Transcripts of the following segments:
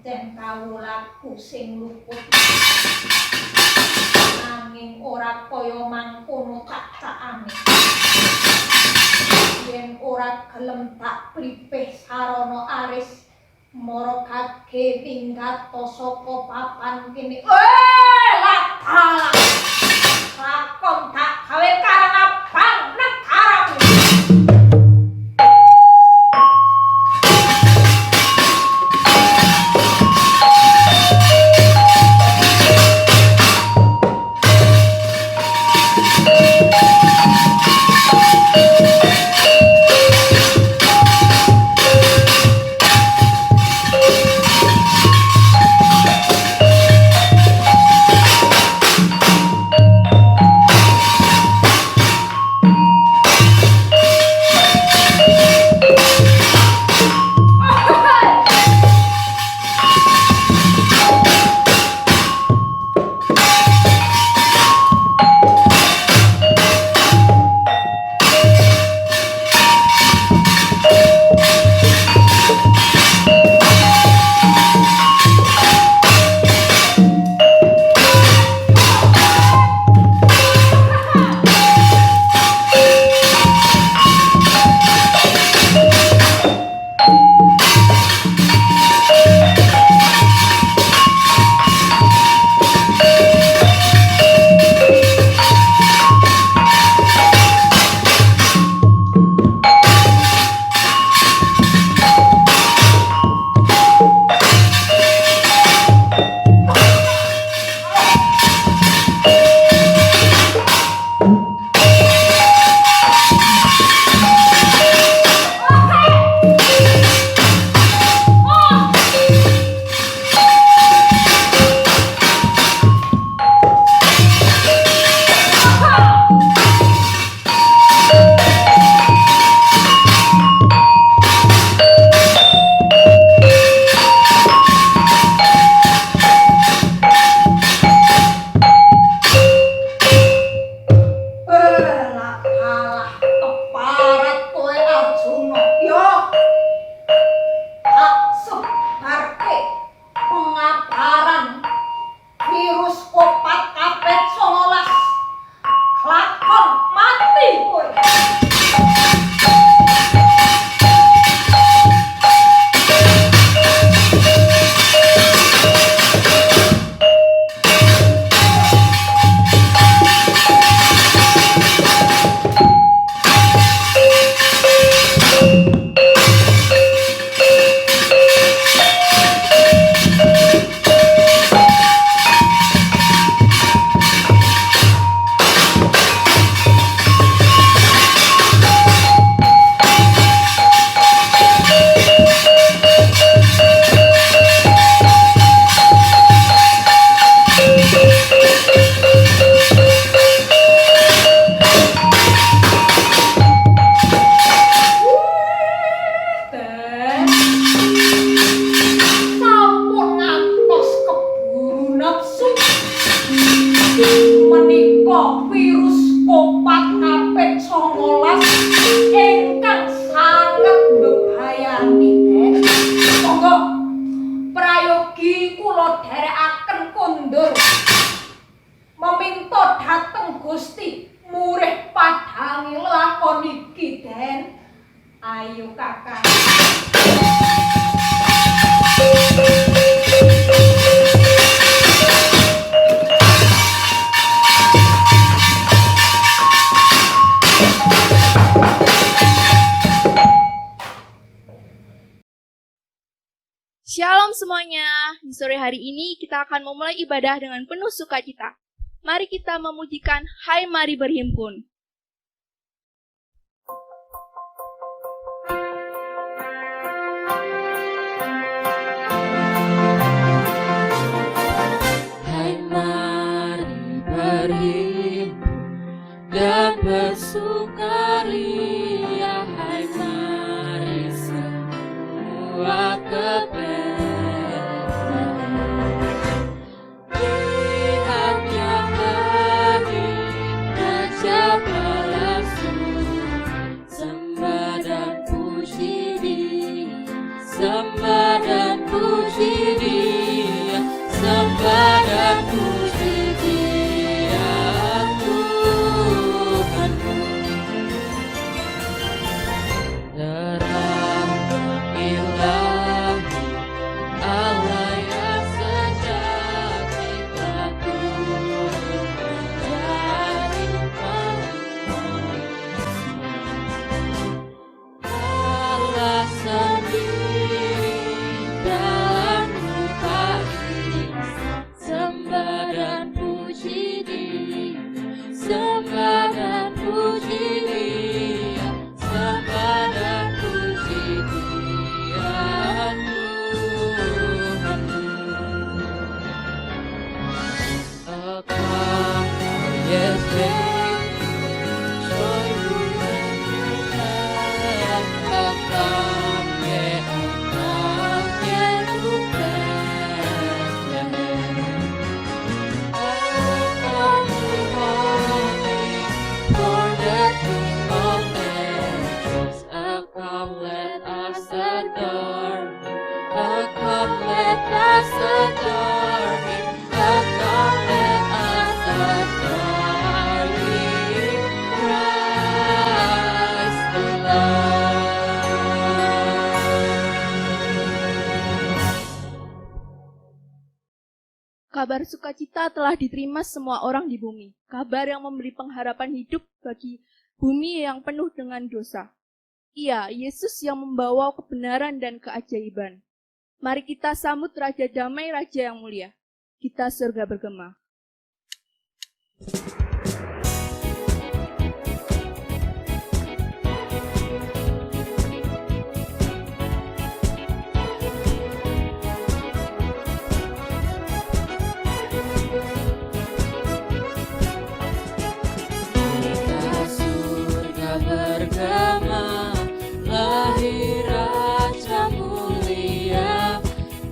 pancen kawulaku sing luput nanging ora kaya mangkono cacakane yen ora gelem tak pripeh sarana aris mara kage pinggato saka papan kene latala lakon tak gawe karang abang negaramu. Shalom semuanya, di sore hari ini kita akan memulai ibadah dengan penuh sukacita. Mari kita memujikan Hai Mari Berhimpun. Hai mari berhimpun dan bersukaria, hai mari semua kebenaran. Lihat yang benih mencapai dan puji Dia Tuhanku. Terang Ilahi, Allah yang sejati telah turun menjadi manusia. Allah sendiri dalam rupa insan, sembah dan puji Dia, sembah dan puji Dia, sembah dan puji Dia Tuhanku. Akan Yesus adore Him, come let us adore Him, Christ the Lord. Kabar sukacita telah diterima semua orang di bumi. Kabar yang memberi pengharapan hidup bagi bumi yang penuh dengan dosa. Iya, Yesus yang membawa kebenaran dan keajaiban. Mari kita sambut Raja Damai, Raja yang mulia. Kita surga bergema. Kita surga bergema, lahir Raja mulia,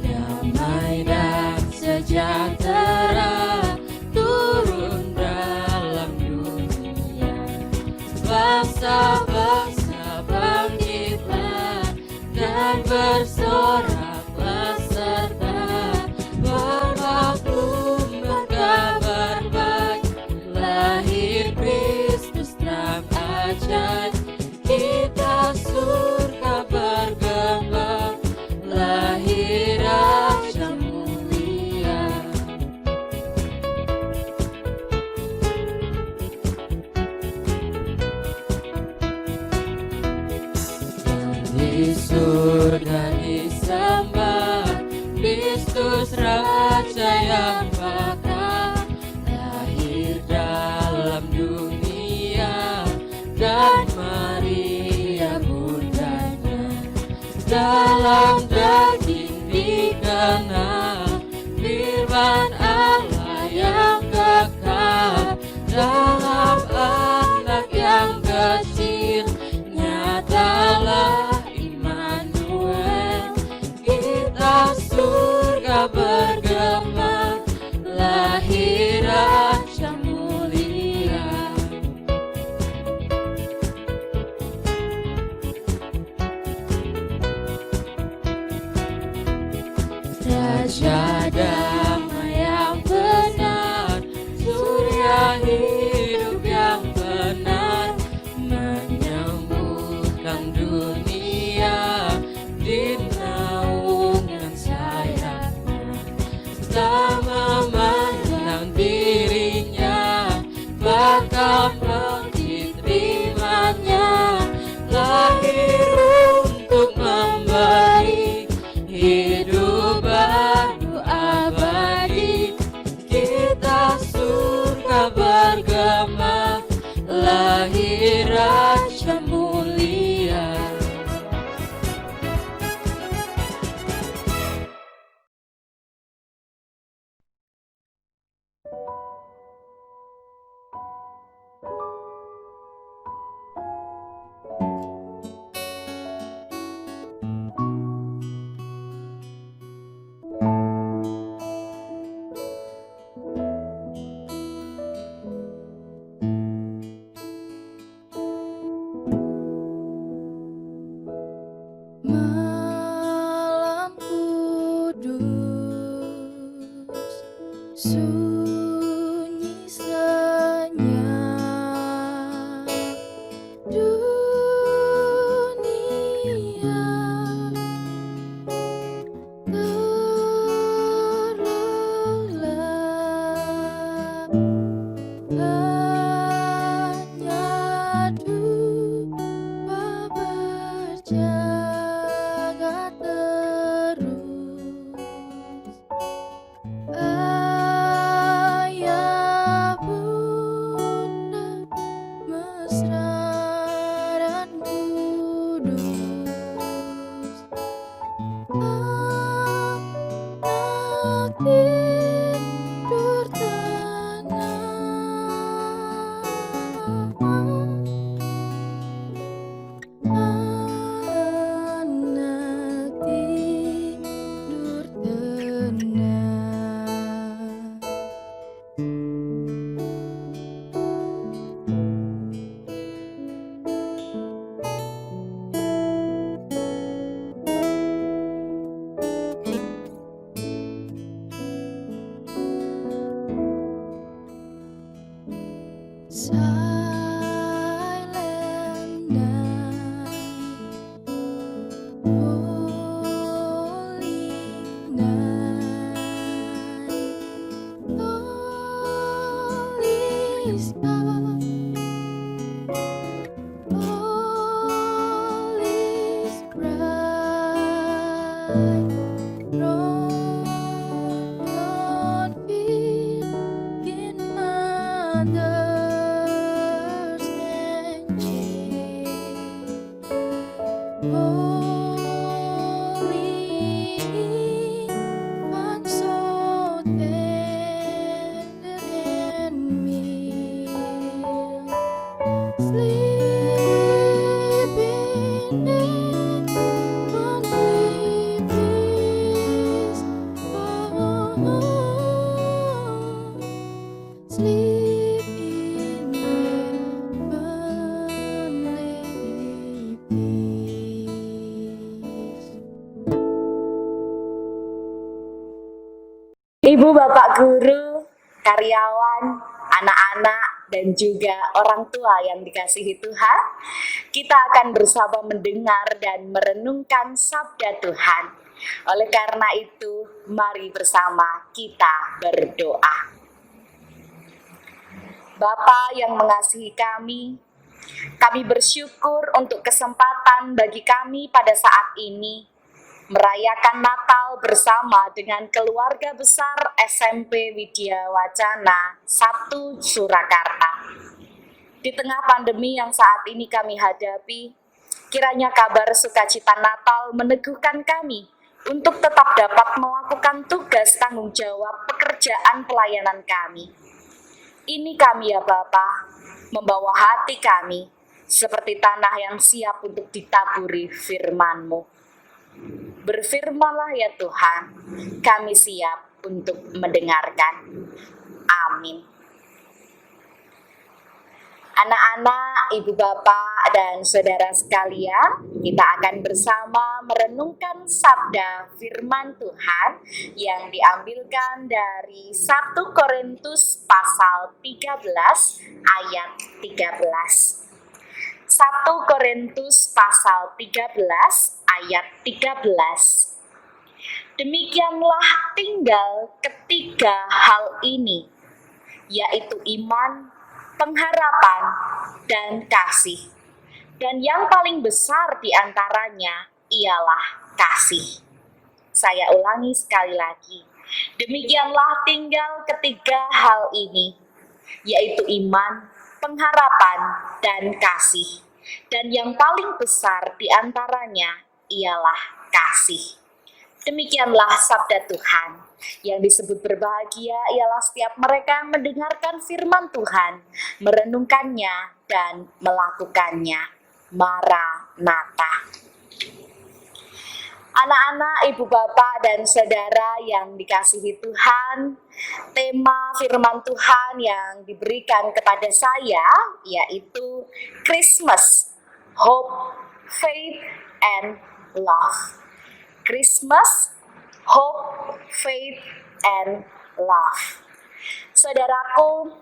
damai dan sejahtera turun dalam dunia. Bangsa-bangsa bangkitlah dan bersoraklah serta bermaklumlah kabar baik, lahir Kristus dalam ajaib. Kita surga bergema, lahir Raja mulia. Di surga disembah Kristus Raja yang bakal lahir dalam dunia, dan Maria bundanya dalam daging dikenal firman Allah yang kekal dalam anak yang kecil. Nyatalah Immanuel, kita surga bergema, lahir Raja mulia. Raja damai yang benar, surya hidup yang benar, menyembuhkan dunia di naungan sayapnya. Tak memandang dirinya, bakal diterimanya, lahir untuk memberi hidup baru abadi. Kita surga bergema, lahir Raja mulia. Sunyi senyap dunia terlelap, hanya duka berjaga terus. Ayah bunda mesra dan kudus, anak tidur tenang, anak tidur tenang. Silent night, holy night, all is dark, all is bright. Round in mother's engine, holy infant, so tender and mild, sleeping in heavenly peace. Sleep in heavenly peace. Ibu, bapak guru, karyawan, anak-anak, dan juga orang tua yang dikasihi Tuhan, kita akan bersama mendengar dan merenungkan sabda Tuhan. Oleh karena itu, mari bersama kita berdoa. Bapa yang mengasihi kami bersyukur untuk kesempatan bagi kami pada saat ini merayakan Natal bersama dengan keluarga besar SMP Widya Wacana 1 Surakarta. Di tengah pandemi yang saat ini kami hadapi, kiranya kabar sukacita Natal meneguhkan kami untuk tetap dapat melakukan tugas tanggung jawab pekerjaan pelayanan kami. Ini kami ya Bapa, membawa hati kami seperti tanah yang siap untuk ditaburi firman-Mu. Berfirmanlah ya Tuhan, kami siap untuk mendengarkan. Amin. Anak-anak, ibu bapak, dan saudara sekalian, kita akan bersama merenungkan sabda firman Tuhan yang diambilkan dari 1 Korintus pasal 13 ayat 13. 1 Korintus pasal 13 ayat 13. Demikianlah tinggal ketiga hal ini, yaitu iman, pengharapan, dan kasih. Dan yang paling besar di antaranya ialah kasih. Saya ulangi sekali lagi. Demikianlah tinggal ketiga hal ini, yaitu iman, pengharapan, dan kasih. Dan yang paling besar di antaranya ialah kasih. Demikianlah sabda Tuhan. Yang disebut berbahagia ialah setiap mereka yang mendengarkan firman Tuhan, merenungkannya, dan melakukannya. Maranatha. Anak-anak, ibu bapak, dan saudara yang dikasihi Tuhan, tema firman Tuhan yang diberikan kepada saya yaitu Christmas, Hope, Faith, and Love. Christmas, Hope, Faith, and Love. Saudaraku,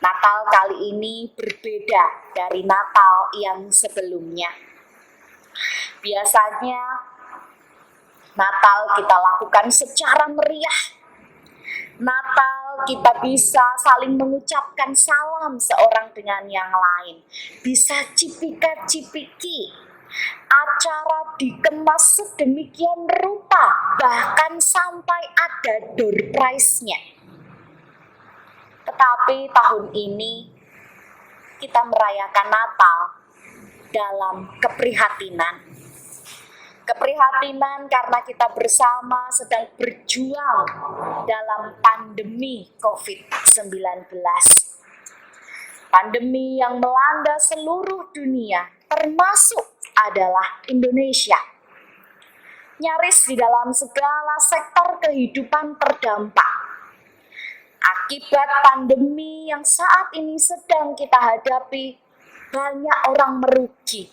Natal kali ini berbeda dari Natal yang sebelumnya. Biasanya Natal kita lakukan secara meriah. Natal kita bisa saling mengucapkan salam seorang dengan yang lain. Bisa cipika-cipiki. Acara dikemas sedemikian rupa, bahkan sampai ada door prize-nya. Tetapi tahun ini kita merayakan Natal dalam keprihatinan. Keprihatinan karena kita bersama sedang berjuang dalam pandemi COVID-19. Pandemi yang melanda seluruh dunia, termasuk adalah Indonesia. Nyaris di dalam segala sektor kehidupan terdampak. Akibat pandemi yang saat ini sedang kita hadapi, banyak orang merugi.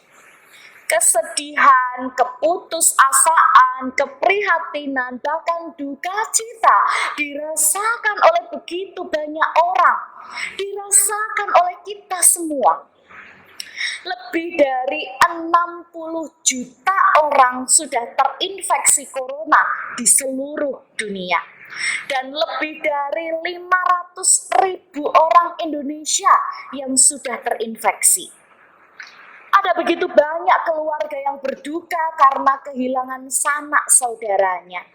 Kesedihan, keputusasaan, keprihatinan, bahkan duka cita dirasakan oleh begitu banyak orang, dirasakan oleh kita semua. Lebih dari 60 juta orang sudah terinfeksi corona di seluruh dunia. Dan lebih dari 500.000 orang Indonesia yang sudah terinfeksi. Ada begitu banyak keluarga yang berduka karena kehilangan sanak saudaranya.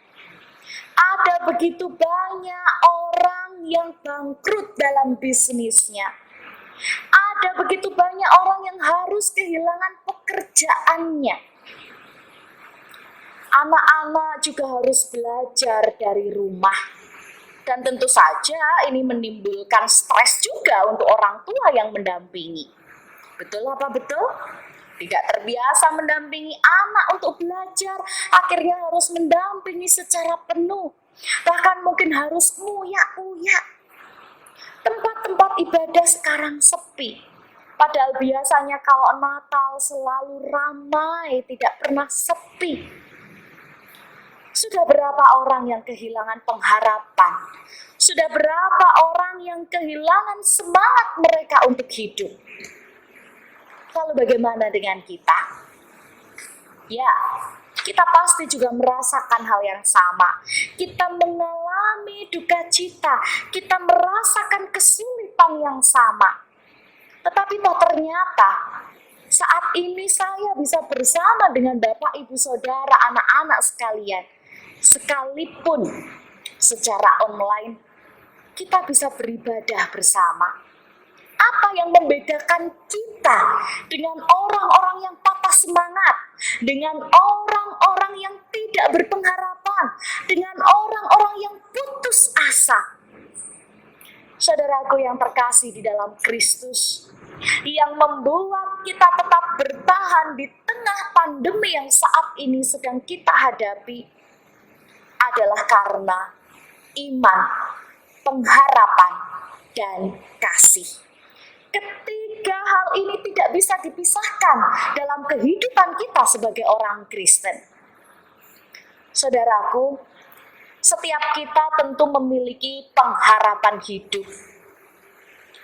Ada begitu banyak orang yang bangkrut dalam bisnisnya. Ada begitu banyak orang yang harus kehilangan pekerjaannya. Anak-anak juga harus belajar dari rumah. Dan tentu saja ini menimbulkan stres juga untuk orang tua yang mendampingi. Betul apa betul? Tidak terbiasa mendampingi anak untuk belajar, akhirnya harus mendampingi secara penuh. Bahkan mungkin harus nguyak-nguyak. Tempat-tempat ibadah sekarang sepi. Padahal biasanya kalau Natal selalu ramai, tidak pernah sepi. Sudah berapa orang yang kehilangan pengharapan? Sudah berapa orang yang kehilangan semangat mereka untuk hidup? Lalu bagaimana dengan kita? Ya, kita pasti juga merasakan hal yang sama. Kita mengalami duka cita, kita merasakan kesulitan yang sama. Tetapi ternyata saat ini saya bisa bersama dengan Bapak, Ibu, Saudara, anak-anak sekalian. Sekalipun secara online, kita bisa beribadah bersama. Apa yang membedakan kita dengan orang-orang yang patah semangat, dengan orang-orang yang tidak berpengharapan, dengan orang-orang yang putus asa? Saudaraku yang terkasih di dalam Kristus, yang membuat kita tetap bertahan di tengah pandemi yang saat ini sedang kita hadapi adalah karena iman, pengharapan, dan kasih. Ketiga hal ini tidak bisa dipisahkan dalam kehidupan kita sebagai orang Kristen. Saudaraku, setiap kita tentu memiliki pengharapan hidup.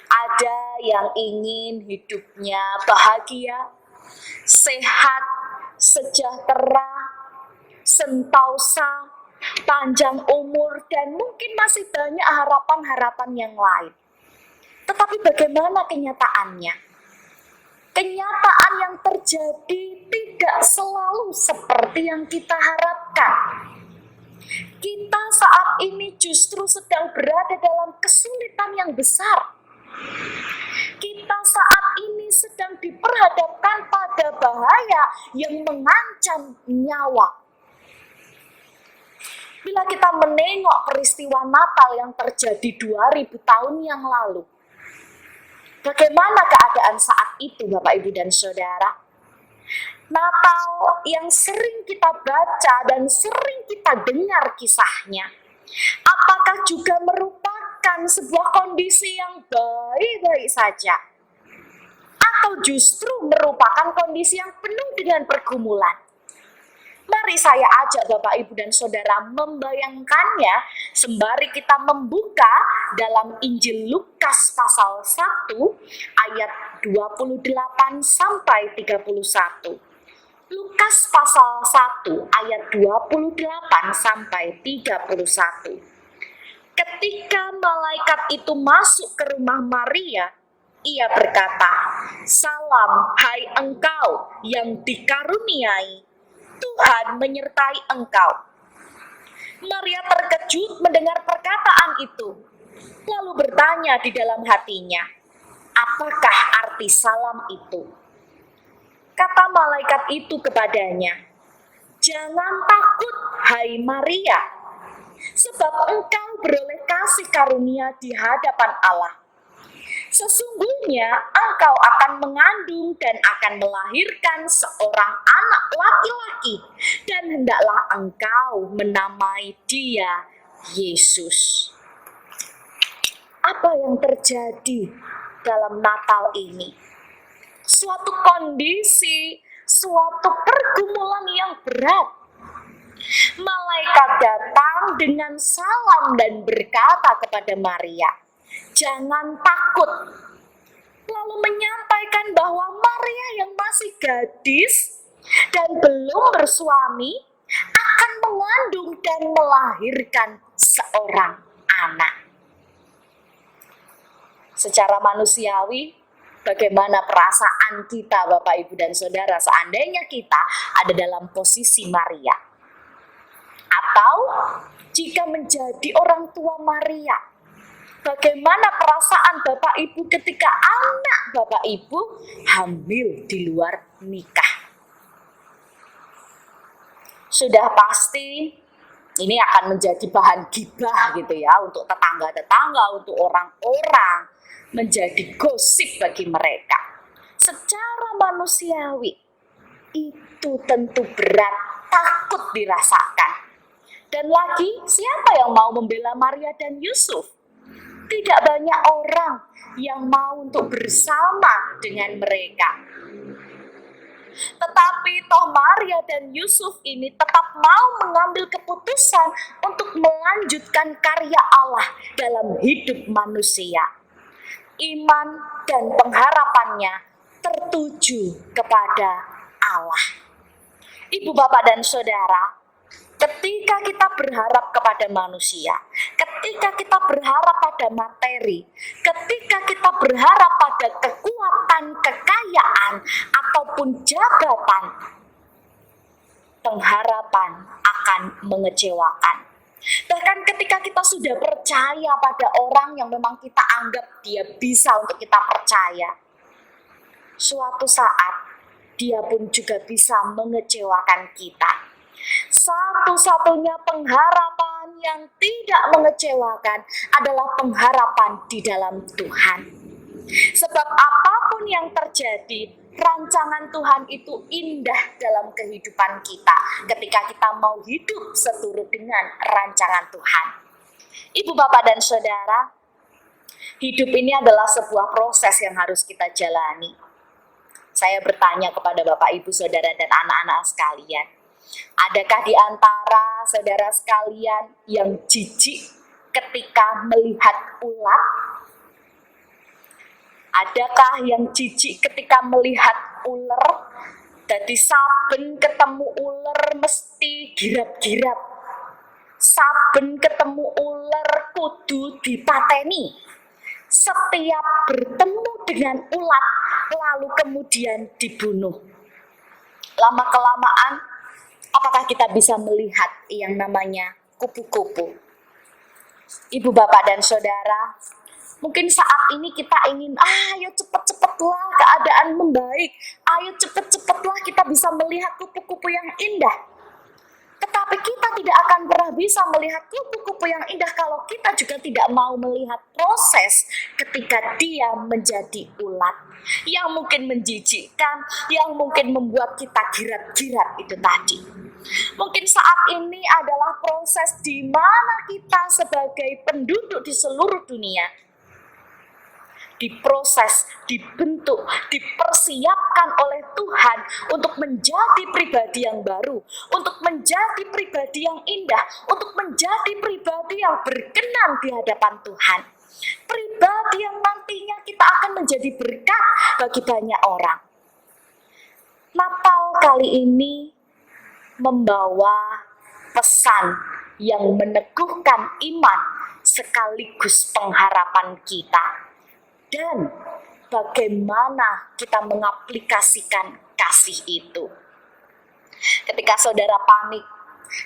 Ada yang ingin hidupnya bahagia, sehat, sejahtera, sentosa, panjang umur, dan mungkin masih banyak harapan-harapan yang lain. Tetapi bagaimana kenyataannya? Kenyataan yang terjadi tidak selalu seperti yang kita harapkan. Kita saat ini justru sedang berada dalam kesulitan yang besar. Kita saat ini sedang diperhadapkan pada bahaya yang mengancam nyawa. Bila kita menengok peristiwa Natal yang terjadi 2000 tahun yang lalu, bagaimana keadaan saat itu, Bapak, Ibu, dan Saudara? Natal yang sering kita baca dan sering kita dengar kisahnya, apakah juga merupakan sebuah kondisi yang baik-baik saja? Atau justru merupakan kondisi yang penuh dengan pergumulan? Mari saya ajak Bapak, Ibu, dan Saudara membayangkannya sembari kita membuka dalam Injil Lukas pasal 1 ayat 28 sampai 31. Lukas pasal 1 ayat 28 sampai 31. Ketika malaikat itu masuk ke rumah Maria, ia berkata, "Salam, hai engkau yang dikaruniai, Tuhan menyertai engkau." Maria terkejut mendengar perkataan itu, lalu bertanya di dalam hatinya, apakah arti salam itu? Kata malaikat itu kepadanya, "Jangan takut, hai Maria, sebab engkau beroleh kasih karunia di hadapan Allah. Sesungguhnya engkau akan mengandung dan akan melahirkan seorang anak laki-laki, dan hendaklah engkau menamai dia Yesus." Apa yang terjadi dalam Natal ini? Suatu kondisi, suatu pergumulan yang berat. Malaikat datang dengan salam dan berkata kepada Maria, "Jangan takut." Lalu menyampaikan bahwa Maria yang masih gadis dan belum bersuami akan mengandung dan melahirkan seorang anak. Secara manusiawi, bagaimana perasaan kita, Bapak, Ibu, dan Saudara, seandainya kita ada dalam posisi Maria? Atau jika menjadi orang tua Maria, bagaimana perasaan Bapak Ibu ketika anak Bapak Ibu hamil di luar nikah? Sudah pasti ini akan menjadi bahan gibah gitu ya, untuk tetangga-tetangga, untuk orang-orang, menjadi gosip bagi mereka. Secara manusiawi itu tentu berat, takut dirasakan. Dan lagi, siapa yang mau membela Maria dan Yusuf? Tidak banyak orang yang mau untuk bersama dengan mereka. Tetapi toh Maria dan Yusuf ini tetap mau mengambil keputusan untuk melanjutkan karya Allah dalam hidup manusia. Iman dan pengharapannya tertuju kepada Allah. Ibu, Bapak, dan Saudara, ketika kita berharap kepada manusia, ketika kita berharap pada materi, ketika kita berharap pada kekuatan, kekayaan, ataupun jabatan, pengharapan akan mengecewakan. Bahkan ketika kita sudah percaya pada orang yang memang kita anggap dia bisa untuk kita percaya, suatu saat dia pun juga bisa mengecewakan kita. Satu-satunya pengharapan yang tidak mengecewakan adalah pengharapan di dalam Tuhan. Sebab apapun yang terjadi, rancangan Tuhan itu indah dalam kehidupan kita ketika kita mau hidup seturut dengan rancangan Tuhan. Ibu, Bapak, dan Saudara, hidup ini adalah sebuah proses yang harus kita jalani. Saya bertanya kepada Bapak, Ibu, Saudara, dan anak-anak sekalian, adakah di antara saudara sekalian yang jijik ketika melihat ulat? Adakah yang jijik ketika melihat ular? Jadi saben ketemu ular mesti girap-girap. Saben ketemu ular kudu dipateni. Setiap bertemu dengan ulat lalu kemudian dibunuh. Lama-kelamaan, apakah kita bisa melihat yang namanya kupu-kupu? Ibu, Bapak, dan Saudara, mungkin saat ini kita ingin, ayo cepet-cepetlah keadaan membaik, ayo cepet-cepetlah kita bisa melihat kupu-kupu yang indah. Tetapi kita tidak akan pernah bisa melihat kupu-kupu yang indah kalau kita juga tidak mau melihat proses ketika dia menjadi ulat. Yang mungkin menjijikkan, yang mungkin membuat kita girat-girat itu tadi. Mungkin saat ini adalah proses di mana kita sebagai penduduk di seluruh dunia diproses, dibentuk, dipersiapkan oleh Tuhan untuk menjadi pribadi yang baru, untuk menjadi pribadi yang indah, untuk menjadi pribadi yang berkenan di hadapan Tuhan. Pribadi yang nantinya kita akan menjadi berkat bagi banyak orang. Natal kali ini membawa pesan yang meneguhkan iman sekaligus pengharapan kita. Dan bagaimana kita mengaplikasikan kasih itu. Ketika saudara panik,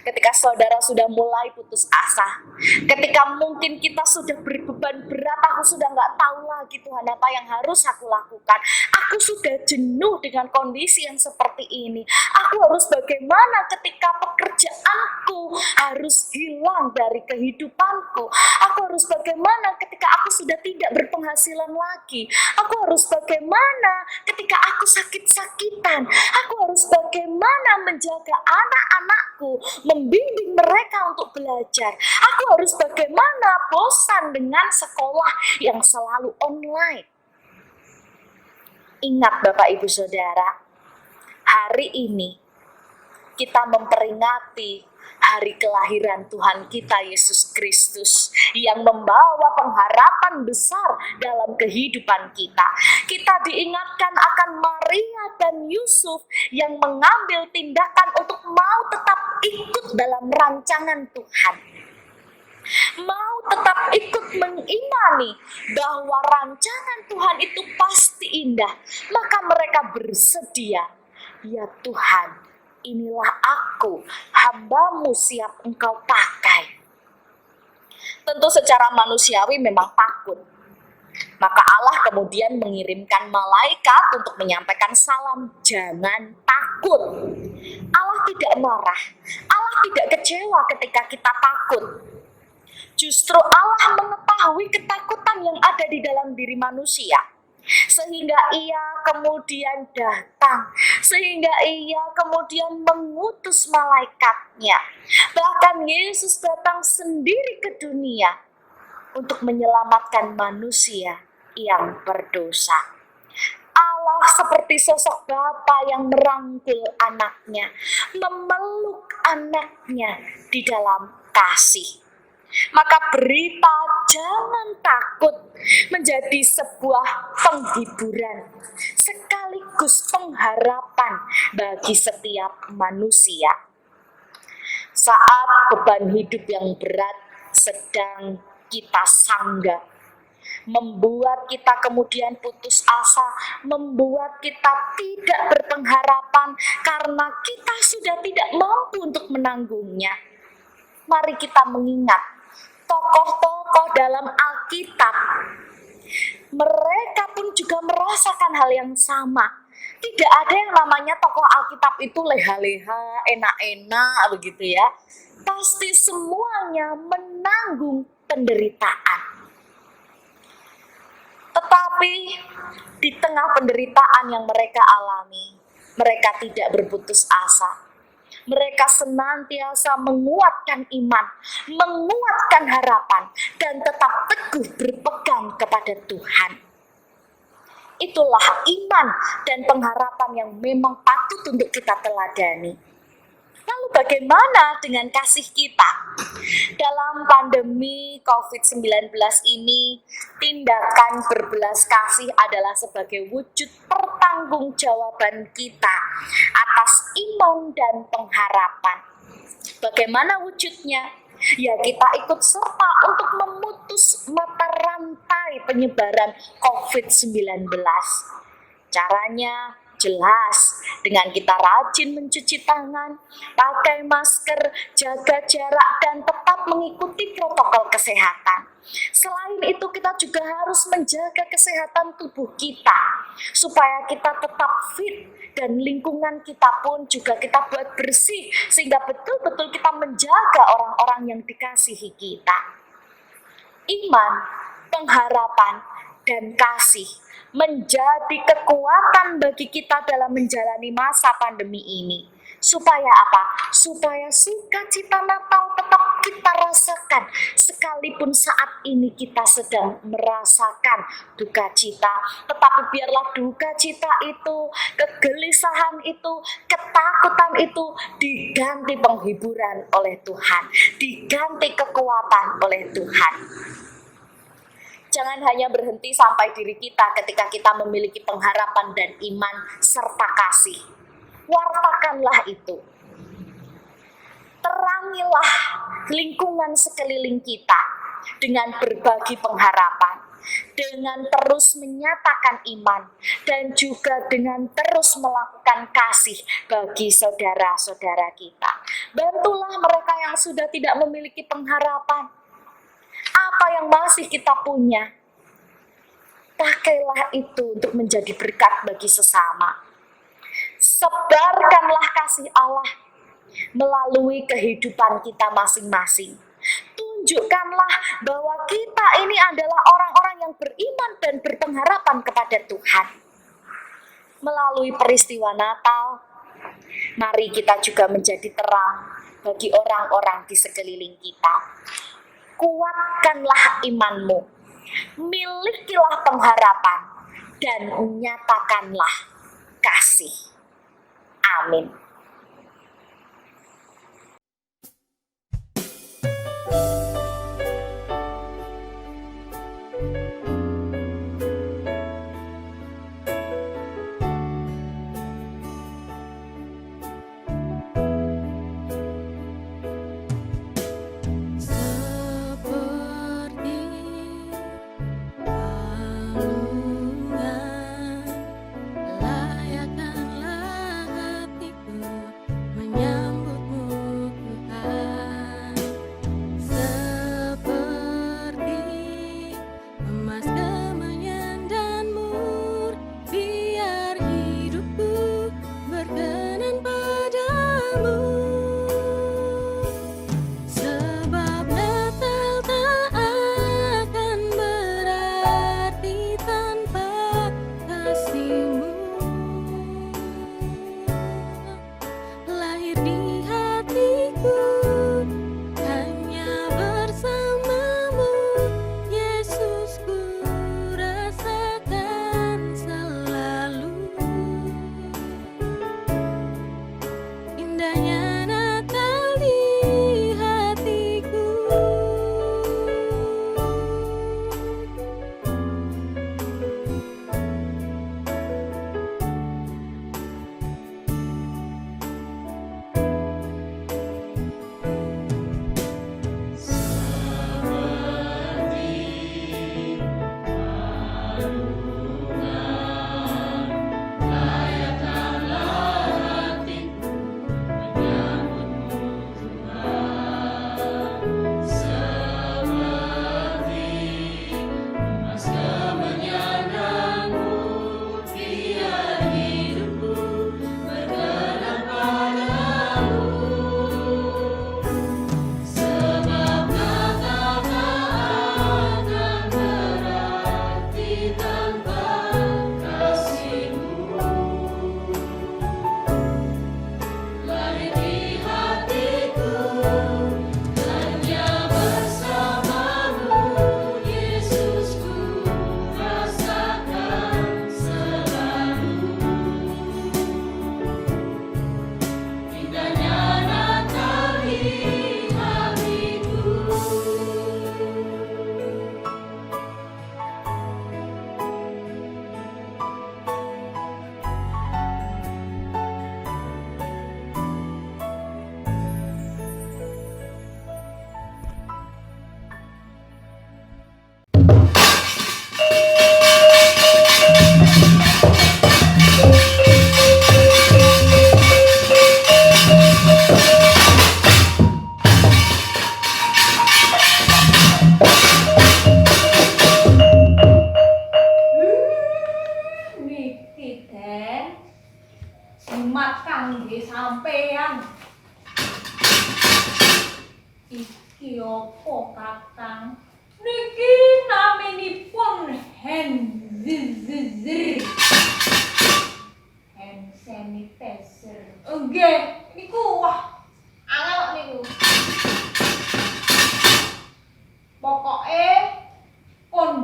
ketika saudara sudah mulai putus asa, ketika mungkin kita sudah berbeban berat, aku sudah nggak tahu lagi Tuhan apa yang harus aku lakukan. Aku sudah jenuh dengan kondisi yang seperti ini. Aku harus bagaimana ketika pekerjaanku harus hilang dari kehidupanku. Aku harus bagaimana ketika aku sudah tidak berpenghasilan lagi. Aku harus bagaimana ketika aku sakit-sakitan. Aku harus bagaimana menjaga anak-anakku, membimbing mereka untuk belajar. Aku harus bagaimana bosan dengan sekolah yang selalu online. Ingat Bapak Ibu Saudara, hari ini kita memperingati hari kelahiran Tuhan kita Yesus Kristus yang membawa pengharapan besar dalam kehidupan kita. Kita diingatkan akan Maria dan Yusuf yang mengambil tindakan untuk mau tetap ikut dalam rancangan Tuhan. Mau tetap ikut mengimani bahwa rancangan Tuhan itu pasti indah. Maka mereka bersedia, ya Tuhan, inilah aku, hamba-Mu siap Engkau pakai. Tentu secara manusiawi memang takut. Maka Allah kemudian mengirimkan malaikat untuk menyampaikan salam, jangan takut. Allah tidak marah, Allah tidak kecewa ketika kita takut. Justru Allah mengetahui ketakutan yang ada di dalam diri manusia. Sehingga ia kemudian datang, sehingga ia kemudian mengutus malaikatnya. Bahkan Yesus datang sendiri ke dunia untuk menyelamatkan manusia yang berdosa. Allah seperti sosok Bapa yang merangkul anaknya, memeluk anaknya di dalam kasih. Maka berita jangan takut menjadi sebuah penghiburan sekaligus pengharapan bagi setiap manusia. Saat beban hidup yang berat sedang kita sanggah, membuat kita kemudian putus asa, membuat kita tidak berpengharapan karena kita sudah tidak mampu untuk menanggungnya. Mari kita mengingat tokoh-tokoh dalam Alkitab, mereka pun juga merasakan hal yang sama. Tidak ada yang namanya tokoh Alkitab itu leha-leha, enak-enak begitu ya. Pasti semuanya menanggung penderitaan. Tetapi di tengah penderitaan yang mereka alami, mereka tidak berputus asa. Mereka senantiasa menguatkan iman, menguatkan harapan, dan tetap teguh berpegang kepada Tuhan. Itulah iman dan pengharapan yang memang patut untuk kita teladani. Lalu bagaimana dengan kasih kita? Dalam pandemi COVID-19 ini, tindakan berbelas kasih adalah sebagai wujud pertanggungjawaban kita atas iman dan pengharapan. Bagaimana wujudnya? Ya, kita ikut serta untuk memutus mata rantai penyebaran COVID-19. Caranya jelas, dengan kita rajin mencuci tangan, pakai masker, jaga jarak, dan tetap mengikuti protokol kesehatan. Selain itu, kita juga harus menjaga kesehatan tubuh kita, supaya kita tetap fit, dan lingkungan kita pun juga kita buat bersih, sehingga betul-betul kita menjaga orang-orang yang dikasihi kita. Iman, pengharapan, dan kasih menjadi kekuatan bagi kita dalam menjalani masa pandemi ini. Supaya apa? Supaya sukacita Natal tetap kita rasakan, sekalipun saat ini kita sedang merasakan duka cita, tetapi biarlah duka cita itu, kegelisahan itu, ketakutan itu diganti penghiburan oleh Tuhan, diganti kekuatan oleh Tuhan. Jangan hanya berhenti sampai diri kita ketika kita memiliki pengharapan dan iman serta kasih. Wartakanlah itu. Terangilah lingkungan sekeliling kita dengan berbagi pengharapan, dengan terus menyatakan iman, dan juga dengan terus melakukan kasih bagi saudara-saudara kita. Bantulah mereka yang sudah tidak memiliki pengharapan. Apa yang masih kita punya, pakailah itu untuk menjadi berkat bagi sesama. Sebarkanlah kasih Allah melalui kehidupan kita masing-masing. Tunjukkanlah bahwa kita ini adalah orang-orang yang beriman dan berpengharapan kepada Tuhan. Melalui peristiwa Natal, mari kita juga menjadi terang bagi orang-orang di sekeliling kita. Kuatkanlah imanmu, milikilah pengharapan, dan nyatakanlah kasih. Amin. Layakkanlah hatiku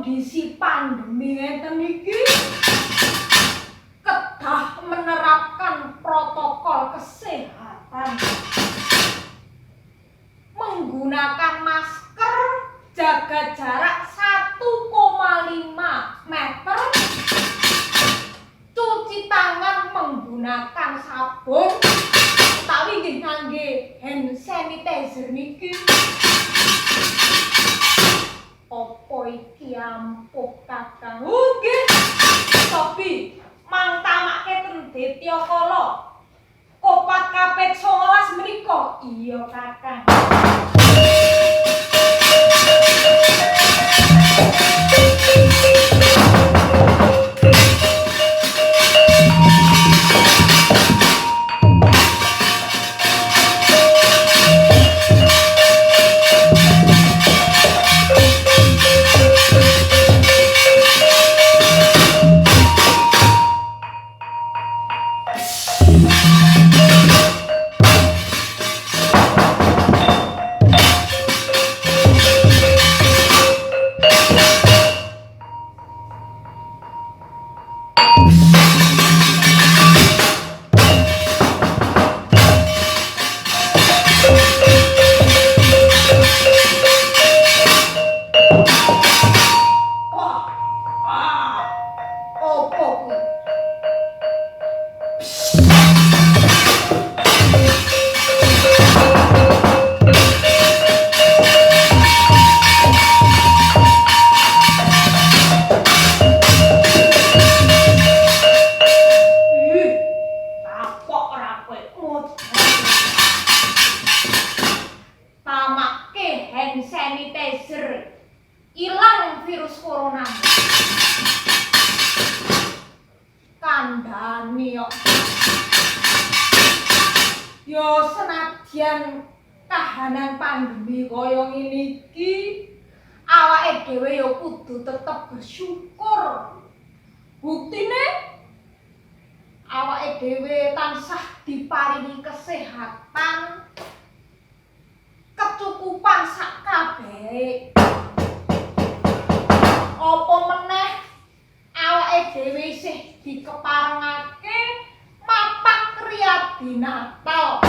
kondisi pandemi ngeten iki kedah menerapkan protokol kesehatan, menggunakan masker, jaga jarak 1,5 meter, cuci tangan menggunakan sabun, utawi nggih ngangge hand sanitizer niki. Opo iki ampuh Kakang? Nggih. Tapi mang tamake ten Detyakala. Kopat kapit 19 menika. Iya, Kakang. Ilang virus corona. Kandhani kok. Yo senadyan kahanan pandemi kaya ngene iki, awake dhewe yo kudu tetep bersyukur. Buktine awake dhewe tansah diparingi kesehatan, kecukupan sak kabehe. Apa meneh awake dhewe isih dikeparengake mapak riyadi Natal.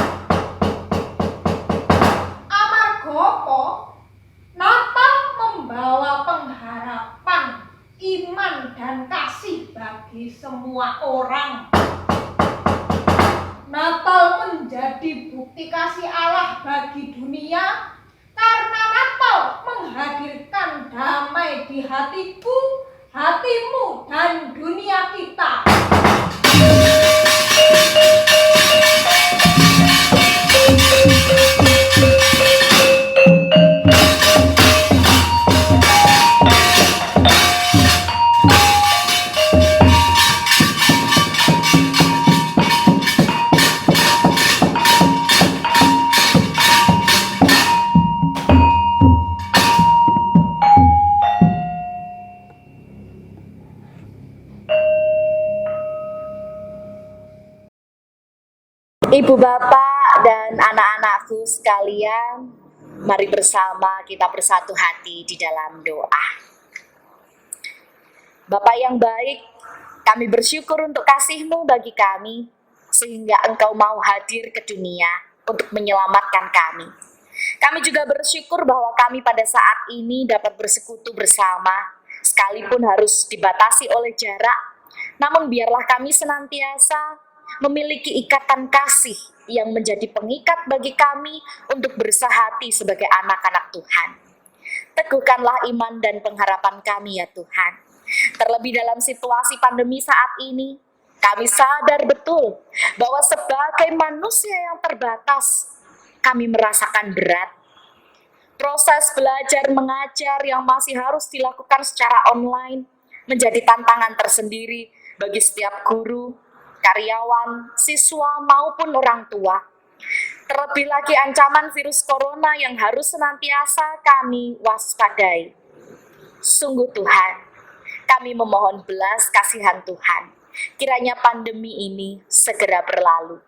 Amarga apa? Natal membawa pengharapan, iman dan kasih bagi semua orang. Natal menjadi bukti kasih Allah bagi dunia. Karena Natal menghadirkan damai di hatiku, hatimu, dan dunia kita. Ibu bapak dan anak-anakku sekalian, mari bersama kita bersatu hati di dalam doa. Bapa yang baik, kami bersyukur untuk kasih-Mu bagi kami, sehingga Engkau mau hadir ke dunia untuk menyelamatkan kami. Kami juga bersyukur bahwa kami pada saat ini dapat bersekutu bersama, sekalipun harus dibatasi oleh jarak. Namun biarlah kami senantiasa memiliki ikatan kasih yang menjadi pengikat bagi kami untuk bersahati sebagai anak-anak Tuhan. Teguhkanlah iman dan pengharapan kami ya Tuhan. Terlebih dalam situasi pandemi saat ini, kami sadar betul bahwa sebagai manusia yang terbatas, kami merasakan berat. Proses belajar mengajar yang masih harus dilakukan secara online menjadi tantangan tersendiri bagi setiap guru, karyawan, siswa, maupun orang tua. Terlebih lagi ancaman virus corona yang harus senantiasa kami waspadai. Sungguh Tuhan, kami memohon belas kasihan Tuhan. Kiranya pandemi ini segera berlalu.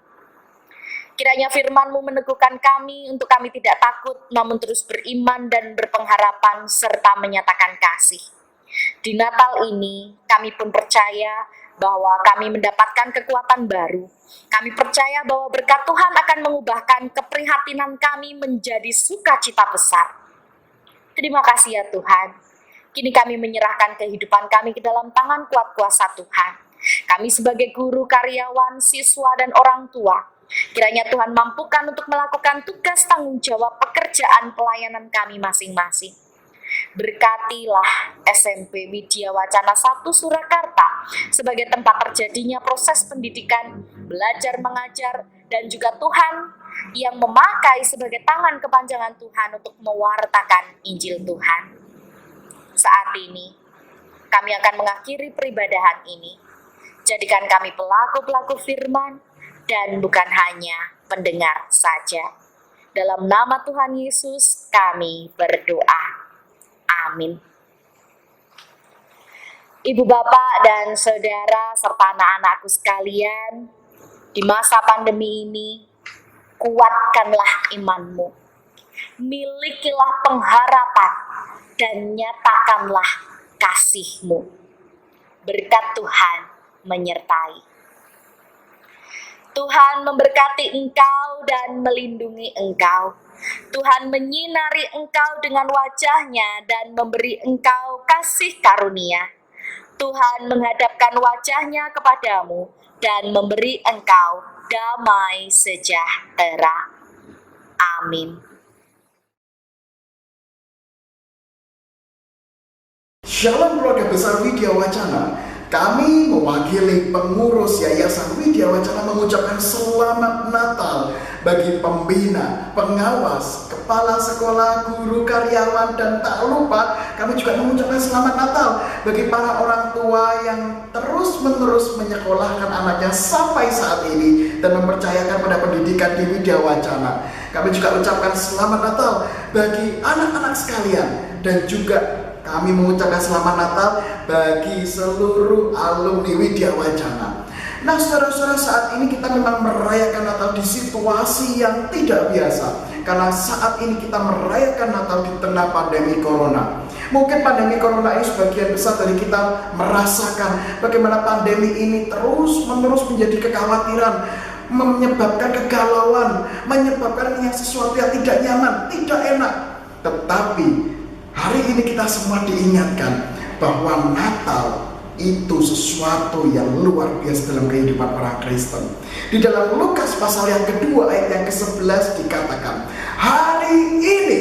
Kiranya firman-Mu meneguhkan kami untuk kami tidak takut, namun terus beriman dan berpengharapan serta menyatakan kasih. Di Natal ini, kami pun percaya bahwa kami mendapatkan kekuatan baru. Kami percaya bahwa berkat Tuhan akan mengubahkan keprihatinan kami menjadi sukacita besar. Terima kasih ya Tuhan. Kini kami menyerahkan kehidupan kami ke dalam tangan kuat kuasa Tuhan. Kami sebagai guru, karyawan, siswa, dan orang tua, kiranya Tuhan mampukan untuk melakukan tugas tanggung jawab pekerjaan pelayanan kami masing-masing. Berkatilah SMP Widya Wacana 1 Surakarta sebagai tempat terjadinya proses pendidikan, belajar mengajar, dan juga Tuhan yang memakai sebagai tangan kepanjangan Tuhan untuk mewartakan Injil Tuhan. Saat ini, kami akan mengakhiri peribadahan ini. Jadikan kami pelaku-pelaku firman dan bukan hanya pendengar saja. Dalam nama Tuhan Yesus kami berdoa. Amin. Ibu bapak dan saudara serta anak-anakku sekalian, di masa pandemi ini, kuatkanlah imanmu. Milikilah pengharapan dan nyatakanlah kasih-Mu. Berkat Tuhan menyertai. Tuhan memberkati engkau dan melindungi engkau. Tuhan menyinari engkau dengan wajah-Nya dan memberi engkau kasih karunia. Tuhan menghadapkan wajah-Nya kepadamu dan memberi engkau damai sejahtera. Amin. Shalom keluarga besar Widya Wacana. Kami mewakili pengurus Yayasan Widya Wacana mengucapkan selamat Natal bagi pembina, pengawas, kepala sekolah, guru, karyawan, dan tak lupa kami juga mengucapkan selamat Natal bagi para orang tua yang terus-menerus menyekolahkan anaknya sampai saat ini dan mempercayakan pada pendidikan di Widya Wacana. Kami juga ucapkan selamat Natal bagi anak-anak sekalian dan juga kami mengucapkan selamat Natal bagi seluruh alumni Widya Wacana. Nah, saudara-saudara, saat ini kita memang merayakan Natal di situasi yang tidak biasa. Karena saat ini kita merayakan Natal di tengah pandemi Corona. Mungkin pandemi Corona ini sebagian besar dari kita merasakan bagaimana pandemi ini terus-menerus menjadi kekhawatiran, menyebabkan kegalauan, menyebabkan yang sesuatu yang tidak nyaman, tidak enak. Tetapi hari ini kita semua diingatkan bahwa Natal itu sesuatu yang luar biasa dalam kehidupan orang Kristen. Di dalam Lukas pasal yang kedua ayat yang ke-11 dikatakan, hari ini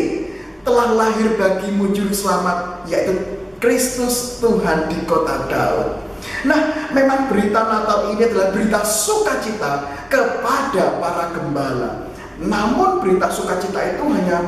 telah lahir bagimu juru selamat, yaitu Kristus Tuhan di kota Daud. Nah, memang berita Natal ini adalah berita sukacita kepada para gembala. Namun berita sukacita itu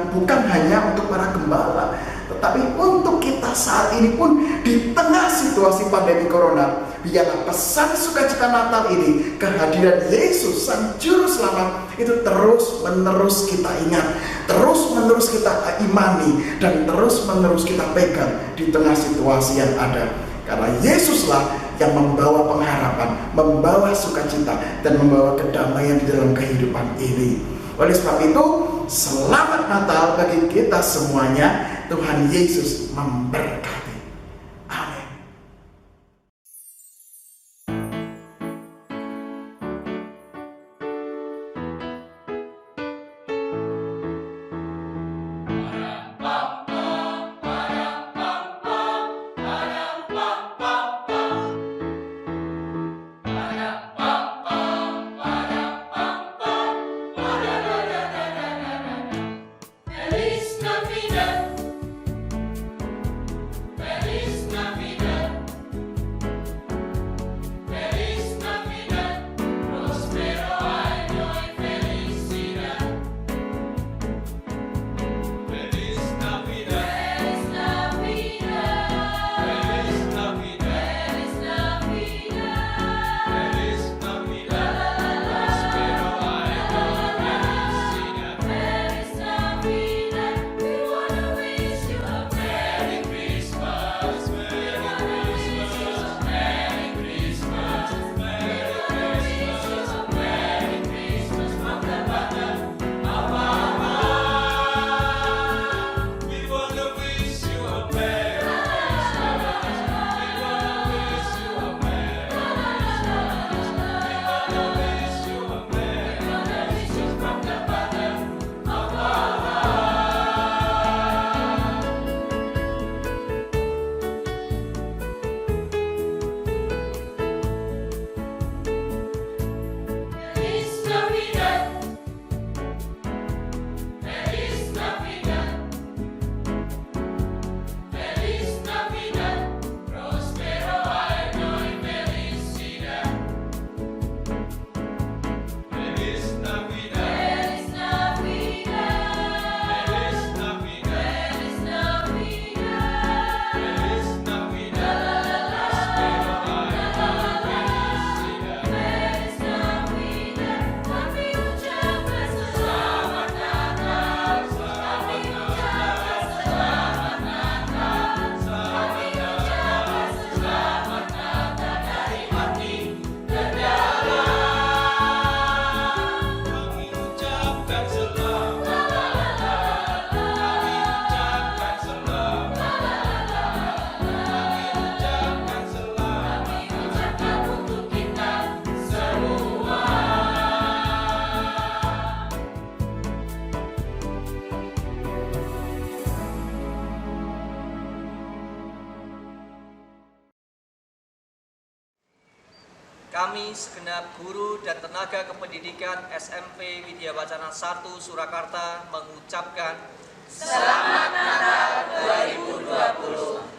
bukan hanya untuk para gembala, tetapi untuk kita saat ini pun di tengah situasi pandemi Corona. Biarlah pesan sukacita Natal ini, kehadiran Yesus Sang Juru Selamat itu terus-menerus kita ingat, terus-menerus kita imani, dan terus-menerus kita pegang di tengah situasi yang ada. Karena Yesuslah yang membawa pengharapan, membawa sukacita, dan membawa kedamaian di dalam kehidupan ini. Oleh sebab itu, selamat Natal bagi kita semuanya. Tuhan Yesus memberkati. Amin. kami segenap guru dan tenaga kependidikan SMP Widya Wacana 1 Surakarta mengucapkan Selamat Natal 2020.